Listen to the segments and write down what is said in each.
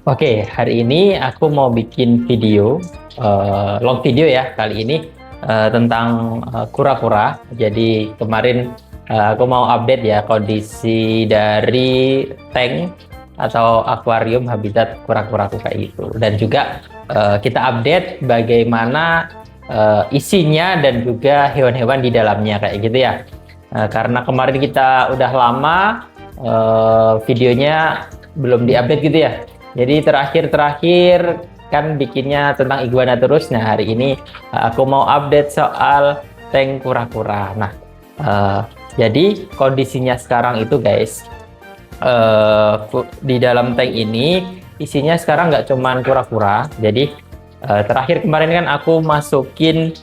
Oke, hari ini aku mau bikin video, long video ya kali ini tentang kura-kura. Jadi kemarin aku mau update ya kondisi dari tank atau akuarium habitat kura-kuraku kayak gitu. Dan juga kita update bagaimana isinya dan juga hewan-hewan di dalamnya kayak gitu ya. Karena kemarin kita udah lama videonya belum diupdate gitu ya. Jadi terakhir kan bikinnya tentang iguana terus. Nah, hari ini aku mau update soal tank kura-kura. Nah, eh, jadi kondisinya sekarang itu guys, di dalam tank ini isinya sekarang nggak cuman kura-kura. Jadi terakhir kemarin kan aku masukin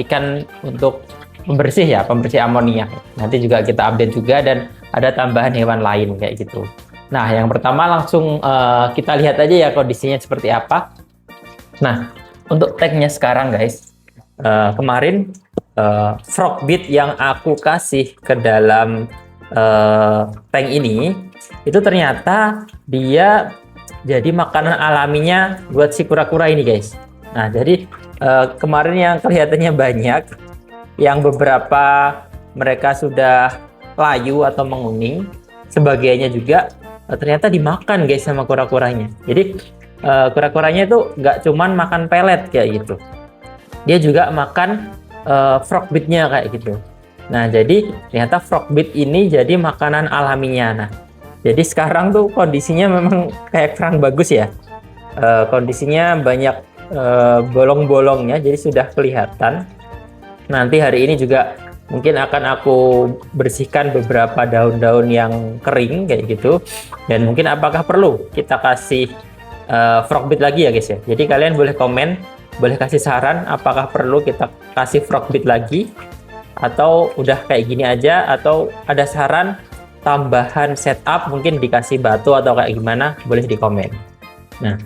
ikan untuk pembersih ya, pembersih amonia. Nanti juga kita update juga dan ada tambahan hewan lain kayak gitu. Nah, yang pertama langsung kita lihat aja ya kondisinya seperti apa. Nah, untuk tagnya sekarang guys, kemarin frogbit yang aku kasih ke dalam tank ini, itu ternyata dia jadi makanan alaminya buat si kura-kura ini guys. Nah, jadi kemarin yang kelihatannya banyak, yang beberapa mereka sudah layu atau menguning, sebagainya juga ternyata dimakan guys sama kura-kuranya. Jadi kura-kuranya itu nggak cuman makan pelet kayak gitu, dia juga makan frogbitnya kayak gitu. Nah, jadi ternyata frogbit ini jadi makanan alaminya. Nah, jadi sekarang tuh kondisinya memang kayak kurang bagus ya. Kondisinya banyak bolong-bolongnya, jadi sudah kelihatan. Nanti hari ini juga mungkin akan aku bersihkan beberapa daun-daun yang kering kayak gitu. Dan mungkin apakah perlu kita kasih frogbit lagi ya guys ya. Jadi kalian boleh komen, boleh kasih saran apakah perlu kita kasih frogbit lagi, atau udah kayak gini aja, atau ada saran tambahan setup mungkin dikasih batu atau kayak gimana, boleh di komen. Nah,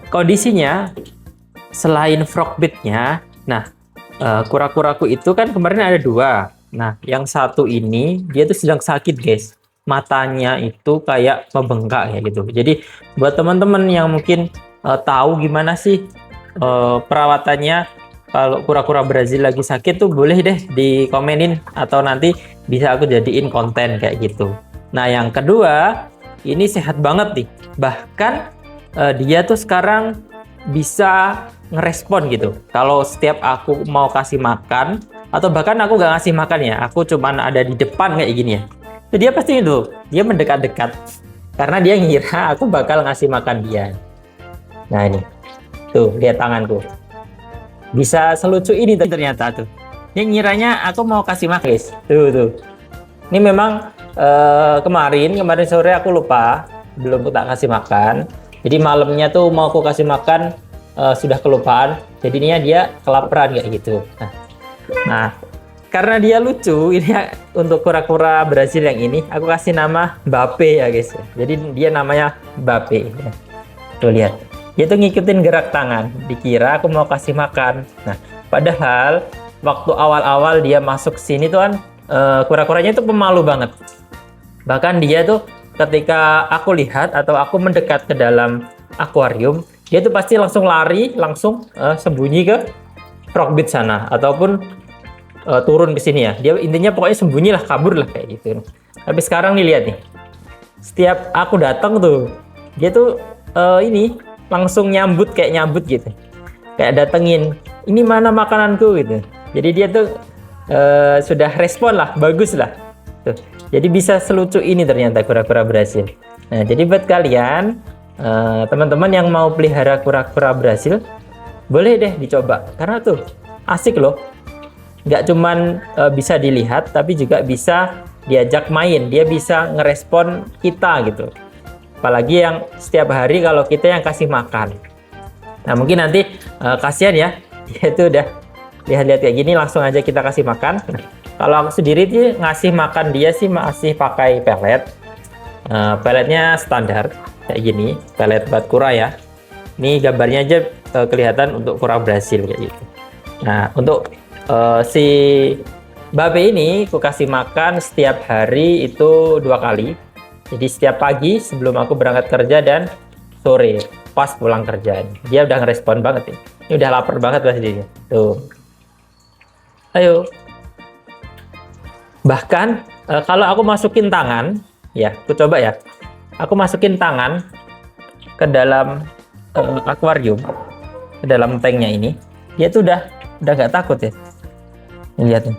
kondisinya selain frogbitnya, nah kura-kuraku itu kan kemarin ada dua. Nah, yang satu ini dia tuh sedang sakit guys, matanya itu kayak membengkak ya gitu. Jadi buat teman-teman yang mungkin tahu gimana sih perawatannya kalau kura-kura Brazil lagi sakit tuh, boleh deh dikomenin atau nanti bisa aku jadiin konten kayak gitu. Nah, yang kedua ini sehat banget nih, bahkan dia tuh sekarang bisa ngerespon gitu kalau setiap aku mau kasih makan, atau bahkan aku nggak ngasih makan ya, aku cuman ada di depan kayak gini ya, jadi dia pasti itu dia mendekat-dekat karena dia ngira aku bakal ngasih makan dia. Nah, ini tuh lihat tanganku, bisa selucu ini ternyata tuh, dia ngiranya aku mau kasih makan guys. Tuh ini memang kemarin sore aku lupa, belum tak kasih makan. Jadi malamnya tuh mau aku kasih makan, sudah kelupaan, jadinya dia kelaparan kayak gitu. Nah, karena dia lucu, ini untuk kura-kura Brazil yang ini aku kasih nama Bape ya guys. Jadi dia namanya Bape. Tuh lihat, dia tuh ngikutin gerak tangan, dikira aku mau kasih makan. Nah, padahal waktu awal-awal dia masuk sini tuh kan kura-kuranya itu pemalu banget. Bahkan dia tuh ketika aku lihat atau aku mendekat ke dalam akuarium, dia tuh pasti langsung lari, langsung sembunyi ke frogbit sana, ataupun turun ke sini ya. Dia intinya pokoknya sembunyi lah, kabur lah kayak gitu. Tapi sekarang nih lihat nih, setiap aku datang tuh, dia tuh ini langsung nyambut, kayak nyambut gitu, kayak datengin, ini mana makananku gitu. Jadi dia tuh sudah respon lah, bagus lah. Tuh. Jadi bisa selucu ini ternyata kura-kura Brazil. Nah, jadi buat kalian teman-teman yang mau pelihara kura-kura Brazil, boleh deh dicoba karena tuh asik loh. Nggak cuman bisa dilihat, tapi juga bisa diajak main. Dia bisa ngerespon kita gitu. Apalagi yang setiap hari kalau kita yang kasih makan. Nah, mungkin nanti kasihan ya, dia tuh udah lihat-lihat kayak gini, langsung aja kita kasih makan. Nah, kalau aku sendiri sih ngasih makan dia sih masih pakai pelet. Peletnya standar kayak gini, pelet buat kura ya. Ini gambarnya aja kelihatan untuk kura Brazil kayak gitu. Nah, untuk si Babe ini aku kasih makan setiap hari itu 2 kali. Jadi setiap pagi sebelum aku berangkat kerja dan sore pas pulang kerja. Dia udah ngerespon banget nih. Ini udah lapar banget pasti dia. Tuh. Ayo. Bahkan kalau aku masukin tangan, ya, aku coba ya. Aku masukin tangan ke dalam akuarium, ke dalam tanknya ini, dia tuh udah nggak takut ya. Lihat nih.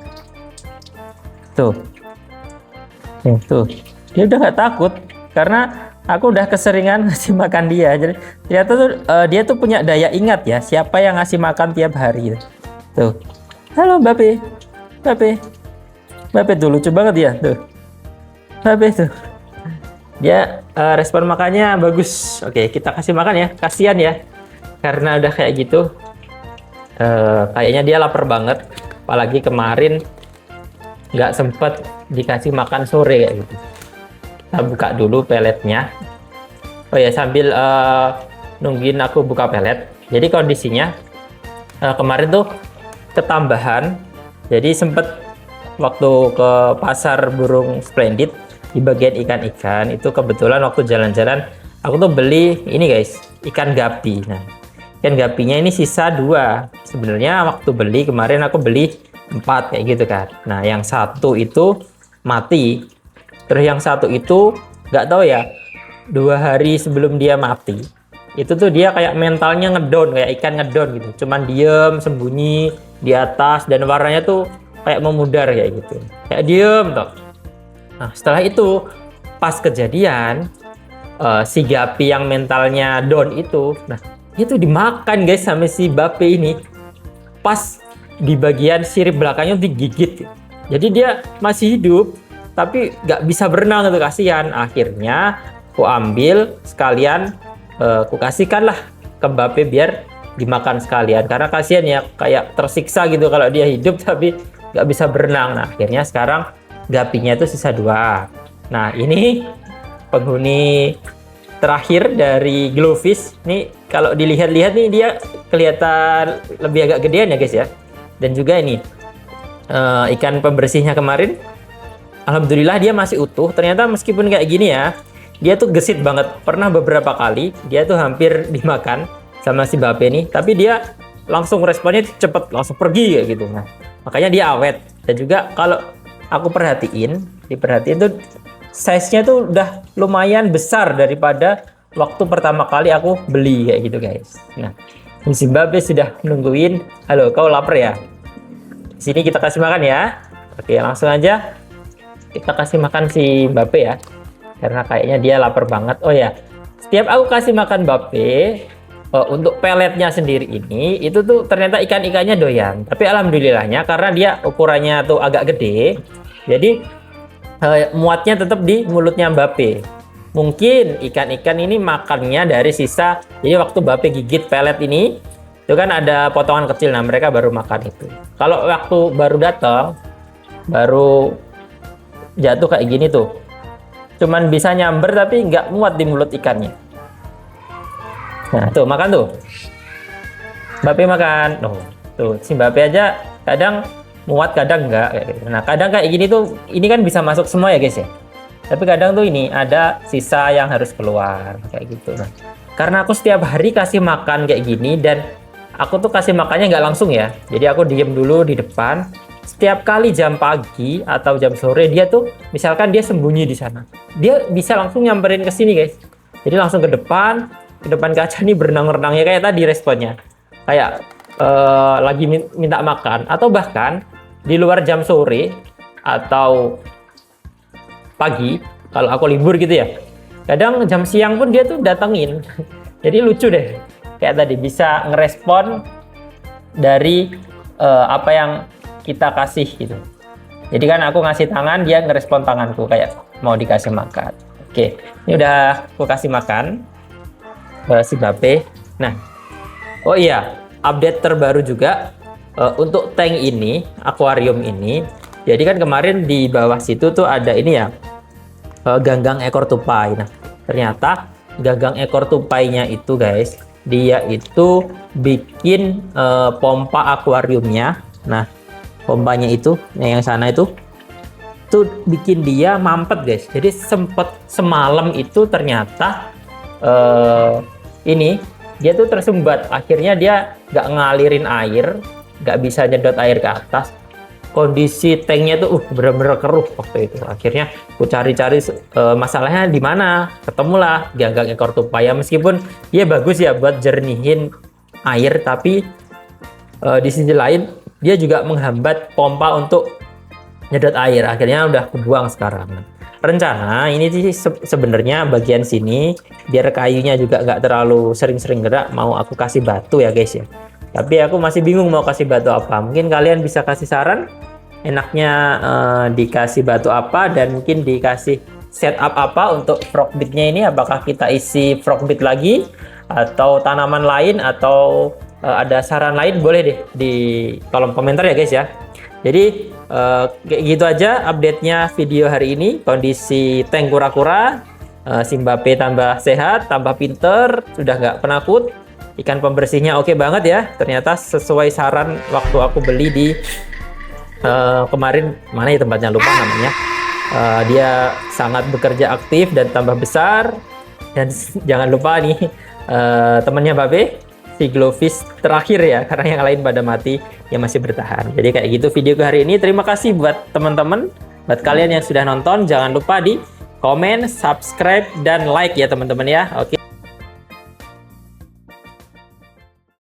Tuh. Tuh. Dia udah nggak takut karena aku udah keseringan ngasih makan dia. Jadi ternyata tuh dia tuh punya daya ingat ya, siapa yang ngasih makan tiap hari. Tuh. Halo Bape. Bape. Bape tuh lucu banget ya, tuh. Bape tuh. Dia respon makannya bagus. Oke, kita kasih makan ya. Kasihan ya. Karena udah kayak gitu. Kayaknya dia lapar banget. Apalagi kemarin nggak sempet dikasih makan sore kayak gitu. Kita buka dulu peletnya. Oh ya, sambil nungguin aku buka pelet. Jadi kondisinya kemarin tuh ketambahan. Jadi sempet waktu ke pasar burung splendid di bagian ikan-ikan itu, kebetulan waktu jalan-jalan aku tuh beli ini guys, ikan gapi. Nah, ikan gapinya ini sisa 2. Sebenarnya waktu beli kemarin aku beli 4 kayak gitu kan. Nah, yang satu itu mati, terus yang satu itu nggak tahu ya, 2 hari sebelum dia mati itu tuh dia kayak mentalnya ngedown, kayak ikan ngedown gitu, cuman diem sembunyi di atas dan warnanya tuh kayak memudar kayak gitu, kayak diem toh. Nah, setelah itu pas kejadian si gapi yang mentalnya down itu, nah itu dimakan guys sama si Bape ini, pas di bagian sirip belakangnya digigit. Jadi dia masih hidup tapi nggak bisa berenang, itu kasihan. Akhirnya aku ambil sekalian, aku kasihkan lah ke Bape biar dimakan sekalian, karena kasihan ya, kayak tersiksa gitu kalau dia hidup tapi nggak bisa berenang. Nah, akhirnya sekarang gapinya itu sisa 2. Nah, ini penghuni terakhir dari glowfish. Nih kalau dilihat-lihat nih dia kelihatan lebih agak gedean ya guys ya. Dan juga ini ikan pembersihnya kemarin, alhamdulillah dia masih utuh. Ternyata meskipun kayak gini ya, dia tuh gesit banget. Pernah beberapa kali dia tuh hampir dimakan sama si Bape nih, tapi dia langsung responnya cepet, langsung pergi kayak gitu. Nah, makanya dia awet. Dan juga kalau aku diperhatiin tuh size-nya tuh udah lumayan besar daripada waktu pertama kali aku beli kayak gitu guys. Nah, si Bape sudah nungguin. Halo, kau lapar ya? Di sini kita kasih makan ya. Oke, langsung aja kita kasih makan si Bape ya, karena kayaknya dia lapar banget. Oh ya, setiap aku kasih makan Bape, untuk peletnya sendiri ini itu tuh ternyata ikan-ikannya doyan. Tapi alhamdulillahnya karena dia ukurannya tuh agak gede, jadi muatnya tetap di mulutnya Bape. Mungkin ikan-ikan ini makannya dari sisa, jadi waktu Bape gigit pelet ini itu kan ada potongan kecil, nah mereka baru makan itu. Kalau waktu baru datang, baru jatuh kayak gini tuh, cuman bisa nyamber tapi nggak muat di mulut ikannya. Nah tuh makan tuh, Bape makan. Oh, tuh si Bape aja kadang muat kadang enggak kayak gitu. Nah kadang kayak gini tuh, ini kan bisa masuk semua ya guys ya, tapi kadang tuh ini ada sisa yang harus keluar kayak gitu. Nah, karena aku setiap hari kasih makan kayak gini, dan aku tuh kasih makannya nggak langsung ya, jadi aku diem dulu di depan. Setiap kali jam pagi atau jam sore dia tuh, misalkan dia sembunyi di sana, dia bisa langsung nyamperin ke sini guys. Jadi langsung ke depan kaca nih, berenang-renangnya kayak tadi responnya, kayak lagi minta makan. Atau bahkan di luar jam sore atau pagi kalau aku libur gitu ya, kadang jam siang pun dia tuh datengin. Jadi lucu deh, kayak tadi bisa ngerespon dari apa yang kita kasih gitu. Jadi kan aku ngasih tangan, dia ngerespon tanganku kayak mau dikasih makan. Oke, ini udah aku kasih makan si Bape. Nah, oh iya, update terbaru juga untuk tank ini, akuarium ini. Jadi kan kemarin di bawah situ tuh ada ini ya, ganggang ekor tupai. Nah, ternyata ganggang ekor tupainya itu guys, dia itu bikin pompa akuariumnya. Nah, pompanya itu yang sana itu itu bikin dia mampet guys. Jadi sempet semalam itu ternyata ini dia tuh tersumbat. Akhirnya dia nggak ngalirin air, nggak bisa nyedot air ke atas. Kondisi tanknya tuh bener-bener keruh waktu itu. Akhirnya aku cari-cari masalahnya di mana. Ketemulah ganggang ekor tupai. Meskipun dia bagus ya buat jernihin air, tapi di sisi lain dia juga menghambat pompa untuk nyedot air. Akhirnya udah kebuang sekarang. Rencana ini sih sebenarnya bagian sini biar kayunya juga nggak terlalu sering-sering gerak, mau aku kasih batu ya guys ya. Tapi aku masih bingung mau kasih batu apa. Mungkin kalian bisa kasih saran enaknya dikasih batu apa, dan mungkin dikasih setup apa untuk frogbitnya ini. Apakah kita isi frogbit lagi atau tanaman lain, atau ada saran lain, boleh deh di kolom komentar ya guys ya. Jadi kayak gitu aja update-nya video hari ini. Kondisi tank kura-kura, Simbape tambah sehat, tambah pinter, sudah nggak penakut. Ikan pembersihnya oke banget ya. Ternyata sesuai saran waktu aku beli di kemarin, mana ya tempatnya, lupa namanya. Dia sangat bekerja aktif dan tambah besar. Dan jangan lupa nih temannya Babe, si Glowfish terakhir ya, karena yang lain pada mati, yang masih bertahan. Jadi kayak gitu video hari ini. Terima kasih buat teman-teman, buat kalian yang sudah nonton. Jangan lupa di komen, subscribe, dan like ya teman-teman ya. Oke.